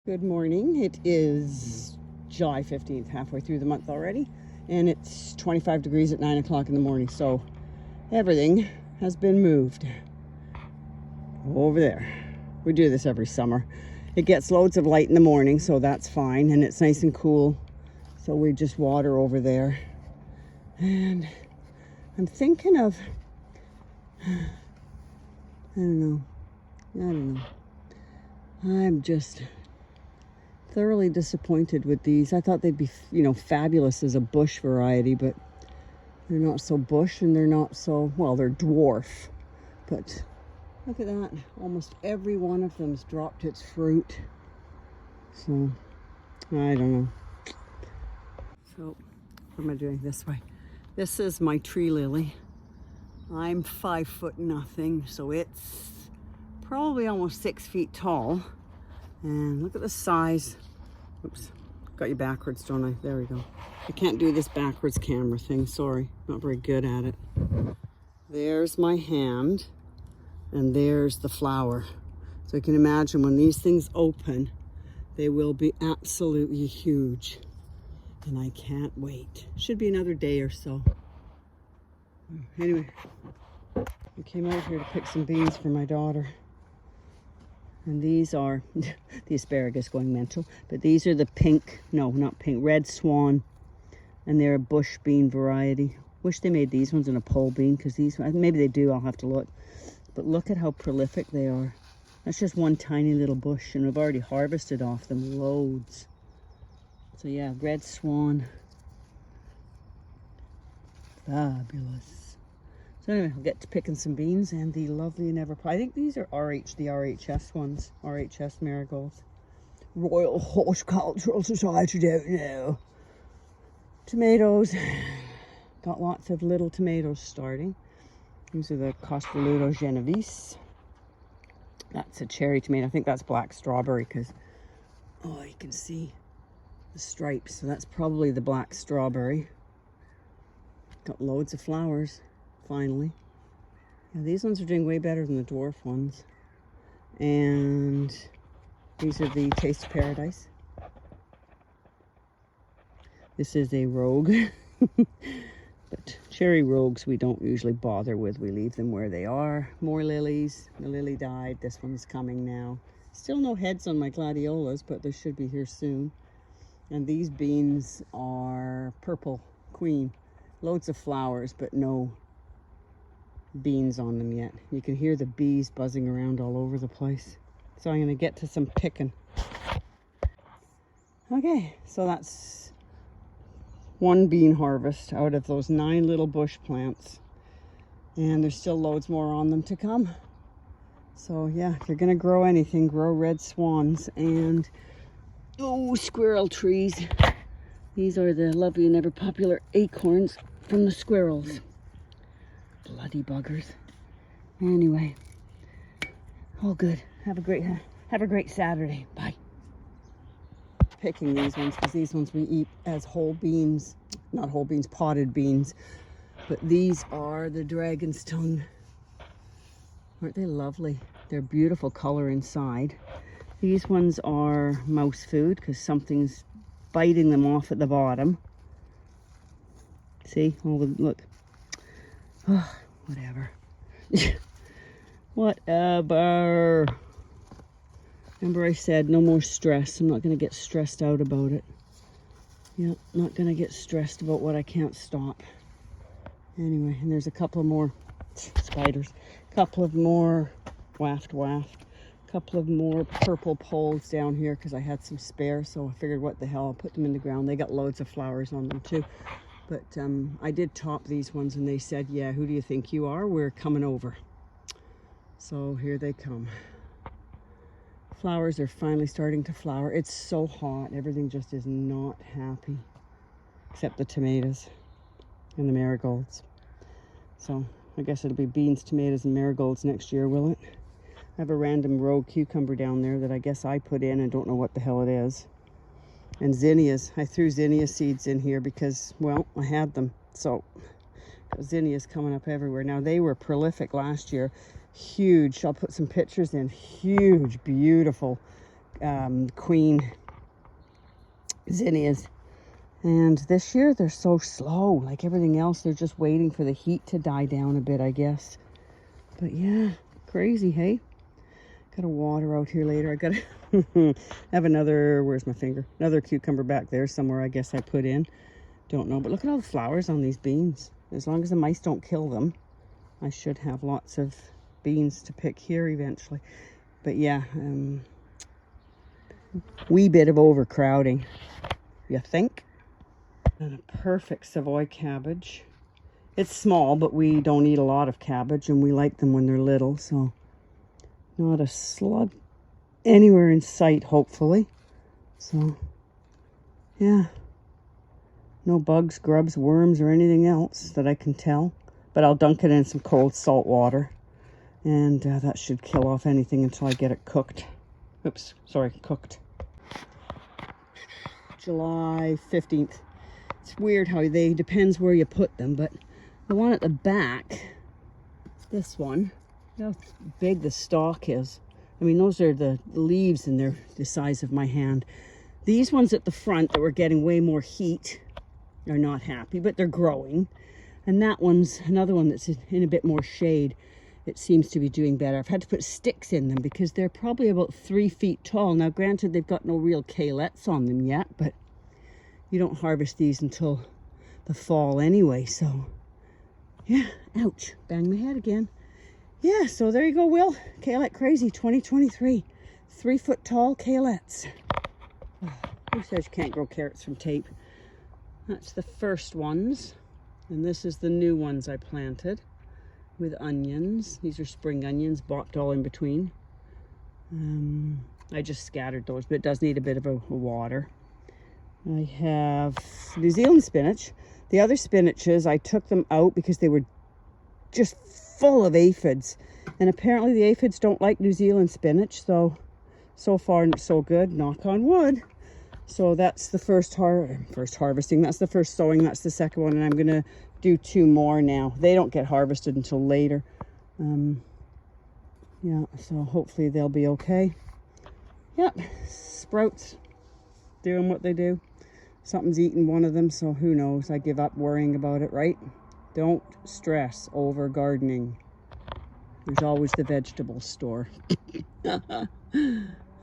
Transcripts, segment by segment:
Good morning. It is July 15th, halfway through the month already, and it's 25 degrees at 9 o'clock in the morning, so everything has been moved over there. We do this every summer. It gets loads of light in the morning, so that's fine, and it's nice and cool, so we just water over there. And I'm thinking of, I don't know. I'm just thoroughly disappointed with these. I thought they'd be, fabulous as a bush variety, but they're not so bush and they're not so, well, they're dwarf. But look at that. Almost every one of them's dropped its fruit. So, I don't know. So, what am I doing this way? This is my tree lily. I'm 5 foot nothing, so it's probably almost 6 feet tall. And look at the size. Oops, got you backwards, don't I? There we go. I can't do this backwards camera thing, sorry. Not very good at it. There's my hand, and there's the flower. So you can imagine when these things open, they will be absolutely huge. And I can't wait. Should be another day or so. Anyway, I came out here to pick some beans for my daughter. And these are the asparagus going mental, but these are the red swan, and they're a bush bean variety. Wish they made these ones in a pole bean, because these, maybe they do, I'll have to look. But look at how prolific they are. That's just one tiny little bush, and we've already harvested off them loads. So yeah, red swan. Fabulous. So anyway, I'll get to picking some beans and the lovely and ever. I think these are the RHS ones, RHS marigolds. Royal Horticultural Society, don't know. Tomatoes. Got lots of little tomatoes starting. These are the Costoludo Genovese. That's a cherry tomato. I think that's black strawberry because, oh, you can see the stripes. So that's probably the black strawberry. Got loads of flowers. Finally. Yeah, these ones are doing way better than the dwarf ones. And these are the Taste of Paradise. This is a rogue. But cherry rogues we don't usually bother with. We leave them where they are. More lilies. The lily died. This one's coming now. Still no heads on my gladiolas, but they should be here soon. And these beans are Purple Queen. Loads of flowers, but no beans on them yet. You can hear the bees buzzing around all over the place. So I'm going to get to some picking. Okay, so that's one bean harvest out of those 9 little bush plants. And there's still loads more on them to come. So yeah, if you're going to grow anything, grow red swans and, oh, squirrel trees. These are the lovely and ever popular acorns from the squirrels. Bloody buggers. Anyway, all good. Have a great Saturday. Bye. Picking these ones because these ones we eat as whole beans, not whole beans, potted beans. But these are the dragon's tongue. Aren't they lovely? They're beautiful color inside. These ones are mouse food because something's biting them off at the bottom. See? Oh, look. Oh, whatever. Whatever. Remember I said no more stress. I'm not going to get stressed out about it. Yeah, not going to get stressed about what I can't stop. Anyway, and there's a couple of more spiders. Couple of more waft. Couple of more purple poles down here because I had some spare, so I figured what the hell, I'll put them in the ground. They got loads of flowers on them too. But I did top these ones and they said, yeah, who do you think you are? We're coming over. So here they come. Flowers are finally starting to flower. It's so hot. Everything just is not happy. Except the tomatoes and the marigolds. So I guess it'll be beans, tomatoes, and marigolds next year, will it? I have a random rogue cucumber down there that I guess I put in and don't know what the hell it is. And zinnias. I threw zinnia seeds in here because, well, I had them. So, zinnias coming up everywhere. Now, they were prolific last year. Huge. I'll put some pictures in. Huge, beautiful queen zinnias. And this year they're so slow. Like everything else, they're just waiting for the heat to die down a bit, I guess. But yeah, crazy, hey? Gotta water out here later. I gotta have another, where's my finger? Another cucumber back there somewhere, I guess I put in. Don't know, but look at all the flowers on these beans. As long as the mice don't kill them, I should have lots of beans to pick here eventually. But yeah, wee bit of overcrowding, you think? And a perfect Savoy cabbage. It's small, but we don't eat a lot of cabbage, and we like them when they're little, so not a slug anywhere in sight, hopefully. So, yeah. No bugs, grubs, worms, or anything else that I can tell. But I'll dunk it in some cold salt water, and that should kill off anything until I get it cooked. Oops, sorry, cooked. July 15th. It's weird how they, depends where you put them, but the one at the back, this one, look how big the stalk is. I mean, those are the leaves, and they're the size of my hand. These ones at the front that were getting way more heat are not happy, but they're growing. And that one's another one that's in a bit more shade. It seems to be doing better. I've had to put sticks in them because they're probably about 3 feet tall. Now, granted, they've got no real calets on them yet, but you don't harvest these until the fall anyway, so yeah. Ouch, bang my head again. Yeah, so there you go, Will. Calet Crazy 2023. 3 foot tall calets. Who says you can't grow carrots from tape? That's the first ones, and this is the new ones I planted with onions. These are spring onions, bopped all in between. I just scattered those, but it does need a bit of a water. I have New Zealand spinach. The other spinaches, I took them out because they were just full of aphids. And apparently the aphids don't like New Zealand spinach. So far, so good. Knock on wood. So that's the first harvesting. That's the first sowing. That's the second one. And I'm going to do 2 more now. They don't get harvested until later. Yeah, so hopefully they'll be okay. Yep, sprouts. Doing what they do. Something's eating one of them, so who knows? I give up worrying about it, right? Don't stress over gardening. There's always the vegetable store. And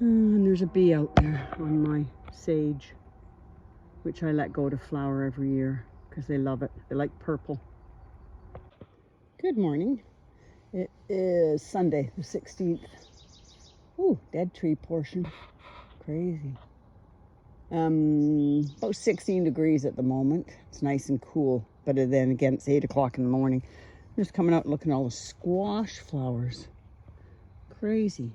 there's a bee out there on my sage, which I let go to flower every year because they love it. They like purple. Good morning. It is Sunday, the 16th. Ooh, dead tree portion. Crazy. About 16 degrees at the moment. It's nice and cool, but then again, it's 8 o'clock in the morning. I'm just coming out and looking at all the squash flowers. Crazy.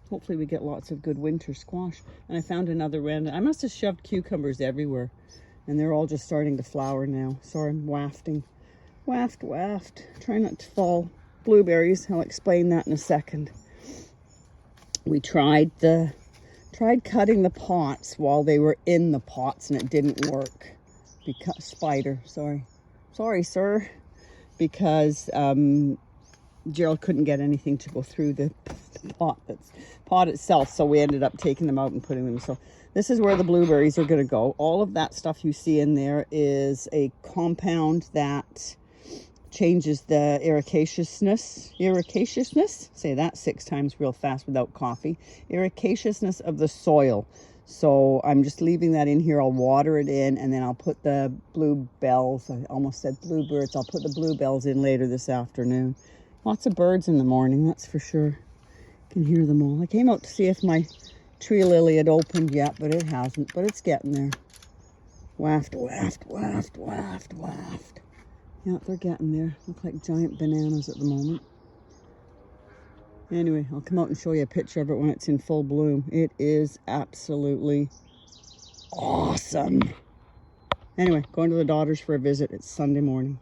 Hopefully we get lots of good winter squash. And I found another random. I must have shoved cucumbers everywhere, and they're all just starting to flower now. Sorry, I'm wafting. Waft. Try not to fall. Blueberries, I'll explain that in a second. We tried cutting the pots while they were in the pots, and it didn't work. Because spider, sorry sir, because Gerald couldn't get anything to go through the pot itself, so we ended up taking them out and putting them. So this is where the blueberries are going to go. All of that stuff you see in there is a compound that changes the ericaciousness, say that 6 times real fast without coffee, ericaciousness of the soil. So I'm just leaving that in here. I'll water it in, and then I'll put the bluebells, I almost said bluebirds, I'll put the bluebells in later this afternoon. Lots of birds in the morning, that's for sure. You can hear them all. I came out to see if my tree lily had opened yet, but it hasn't, but it's getting there. Waft. Yeah, they're getting there. Look like giant bananas at the moment. Anyway, I'll come out and show you a picture of it when it's in full bloom. It is absolutely awesome. Anyway, going to the daughters for a visit. It's Sunday morning.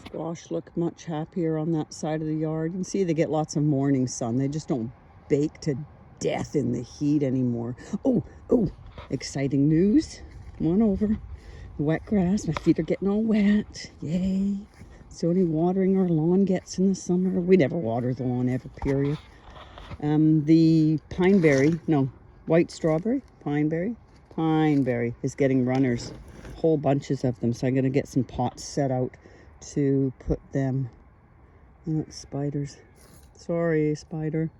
Squash look much happier on that side of the yard. You can see they get lots of morning sun. They just don't bake to death in the heat anymore. Oh, exciting news. Come on over. Wet grass, my feet are getting all wet. Yay. It's the only watering our lawn gets in the summer. We never water the lawn ever, period. The white strawberry, pineberry is getting runners, whole bunches of them. So I'm going to get some pots set out to put them. Oh, spiders. Sorry, spider.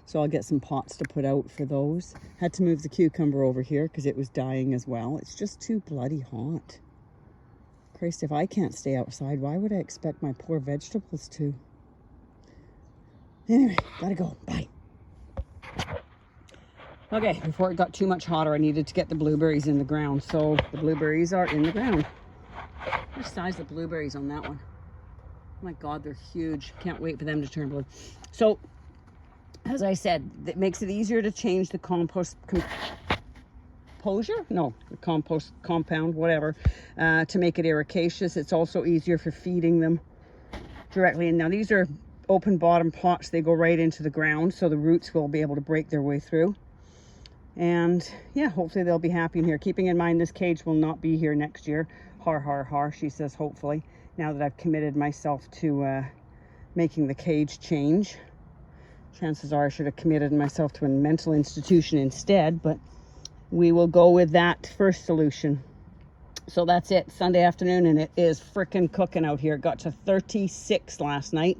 So I'll get some pots to put out for those. Had to move the cucumber over here because it was dying as well. It's just too bloody hot. Christ, if I can't stay outside, why would I expect my poor vegetables to? Anyway, gotta go. Bye. Okay, before it got too much hotter, I needed to get the blueberries in the ground. So the blueberries are in the ground. What size of blueberries on that one? Oh my God, they're huge. Can't wait for them to turn blue. So, as I said, it makes it easier to change the compound, whatever, to make it ericaceous. It's also easier for feeding them directly. And now these are open bottom pots. They go right into the ground, so the roots will be able to break their way through. And yeah, hopefully they'll be happy in here. Keeping in mind this cage will not be here next year. Har, har, har, she says, hopefully. Now that I've committed myself to making the cage change. Chances are I should have committed myself to a mental institution instead, but we will go with that first solution. So that's it, Sunday afternoon, and it is frickin' cooking out here. It got to 36 last night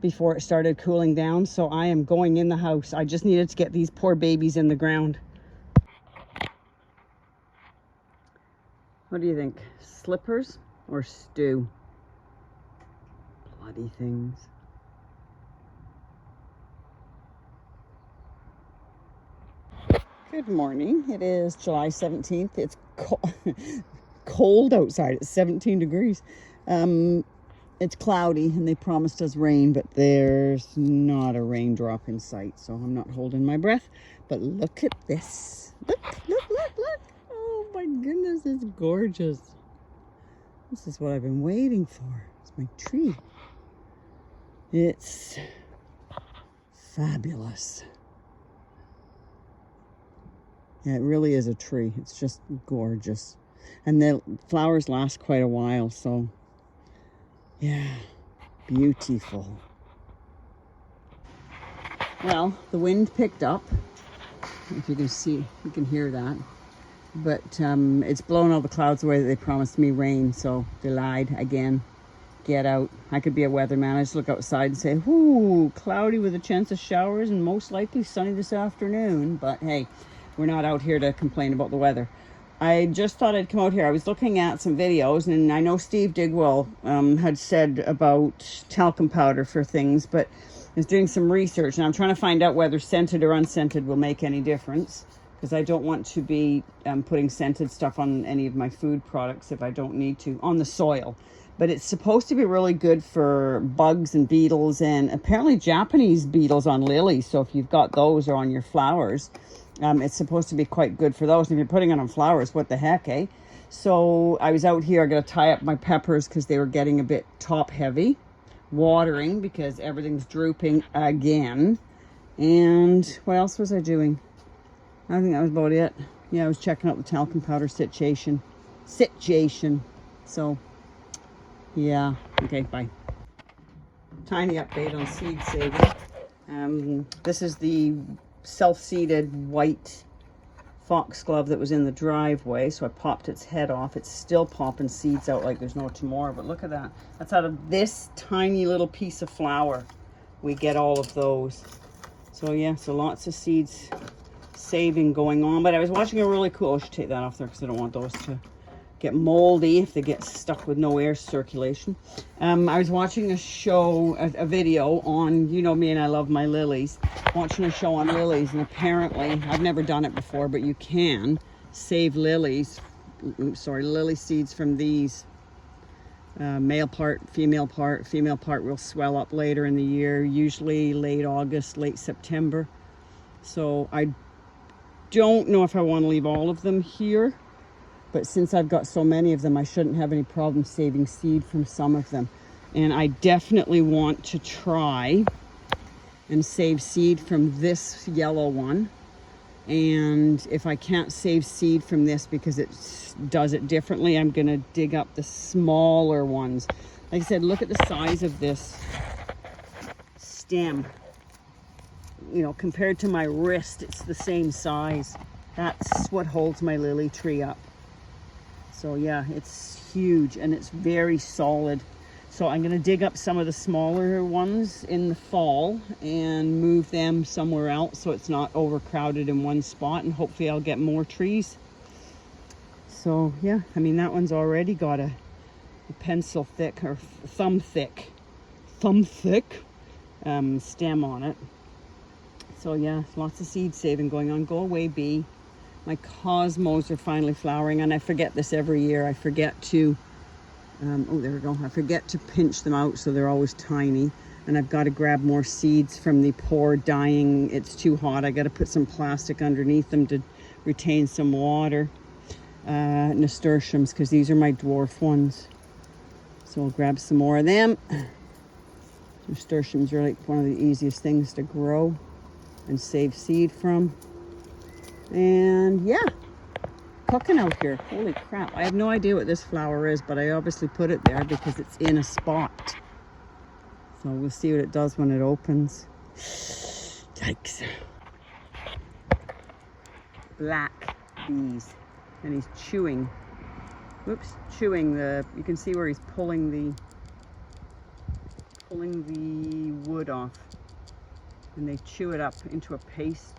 before it started cooling down, so I am going in the house. I just needed to get these poor babies in the ground. What do you think? Slippers or stew? Bloody things. Good morning. It is July 17th. It's cold outside. It's 17 degrees. It's cloudy and they promised us rain, but there's not a raindrop in sight, so I'm not holding my breath. But look at this. Look. Oh my goodness, it's gorgeous. This is what I've been waiting for. It's my tree. It's fabulous. Yeah, it really is a tree. It's just gorgeous. And the flowers last quite a while, so yeah, beautiful. Well, the wind picked up. If you can see, you can hear that. But it's blown all the clouds away that they promised me rain, so they lied again. Get out. I could be a weatherman. I just look outside and say, whoo, cloudy with a chance of showers and most likely sunny this afternoon. But hey, we're not out here to complain about the weather. I just thought I'd come out here. I was looking at some videos, and I know Steve Digwell had said about talcum powder for things, but I was doing some research, and I'm trying to find out whether scented or unscented will make any difference, because I don't want to be putting scented stuff on any of my food products if I don't need to, on the soil. But it's supposed to be really good for bugs and beetles, and apparently Japanese beetles on lilies. So if you've got those or on your flowers, it's supposed to be quite good for those. And if you're putting it on flowers, what the heck, eh? So I was out here. I got to tie up my peppers because they were getting a bit top heavy. Watering because everything's drooping again. And what else was I doing? I think that was about it. Yeah, I was checking out the talcum powder situation. So, yeah. Okay, bye. Tiny update on seed saving. This is the self-seeded white foxglove that was in the driveway, so I popped its head off. It's still popping seeds out like there's no tomorrow, but look at that. That's out of this tiny little piece of flower we get all of those. So yeah, so lots of seeds saving going on. But I was watching a really cool, I should take that off there because I don't want those to get moldy if they get stuck with no air circulation. I was watching a show, a video on, you know me and I love my lilies, watching a show on lilies, and apparently, I've never done it before, but you can save lily seeds from these. Male part, female part will swell up later in the year, usually late August, late September. So I don't know if I want to leave all of them here, but since I've got so many of them, I shouldn't have any problem saving seed from some of them. And I definitely want to try and save seed from this yellow one. And if I can't save seed from this because it does it differently, I'm going to dig up the smaller ones. Like I said, look at the size of this stem. you know, compared to my wrist, it's the same size. That's what holds my lily tree up. So yeah, it's huge and it's very solid. So I'm gonna dig up some of the smaller ones in the fall and move them somewhere else so it's not overcrowded in one spot, and hopefully I'll get more trees. So yeah, I mean, that one's already got a pencil thick or thumb thick stem on it. So yeah, lots of seed saving going on. Go away, bee. My cosmos are finally flowering, and I forget this every year. I forget to oh, there we go. I forget to pinch them out, so they're always tiny. And I've got to grab more seeds from the poor dying. It's too hot. I got to put some plastic underneath them to retain some water. Nasturtiums, because these are my dwarf ones. So I'll grab some more of them. Nasturtiums are like one of the easiest things to grow and save seed from. And yeah, cooking out here. Holy crap. I have no idea what this flower is, but I obviously put it there because it's in a spot. So we'll see what it does when it opens. Yikes. Black bees. And he's chewing. Whoops, chewing the, you can see where he's pulling the wood off. And they chew it up into a paste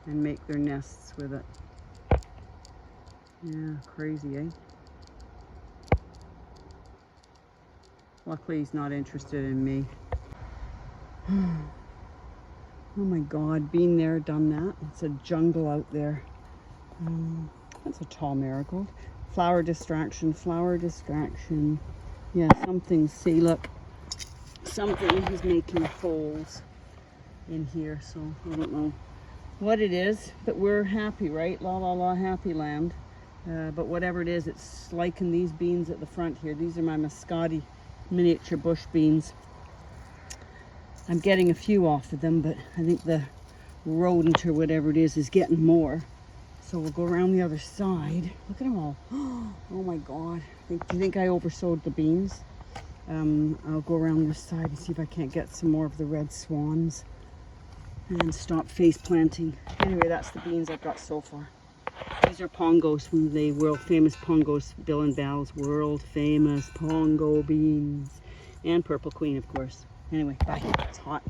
and make their nests with it. Yeah, crazy, eh? Luckily he's not interested in me. Oh my God, been there, done that. It's a jungle out there. That's a tall marigold. Flower distraction, flower distraction. Yeah, something, see, look. Something is making holes in here, so I don't know what it is, but we're happy, right? La la la, happy land. But whatever it is, it's liking these beans at the front here. These are my Muscati miniature bush beans. I'm getting a few off of them, but I think the rodent or whatever it is getting more. So we'll go around the other side. Look at them all. Oh my God. Do you think I oversowed the beans? I'll go around this side and see if I can't get some more of the red swans and stop face planting. Anyway, that's the beans I've got so far. These are pongos from the world famous Pongos, Bill and Val's world famous Pongo beans. And Purple Queen, of course. Anyway, bye. It's hot.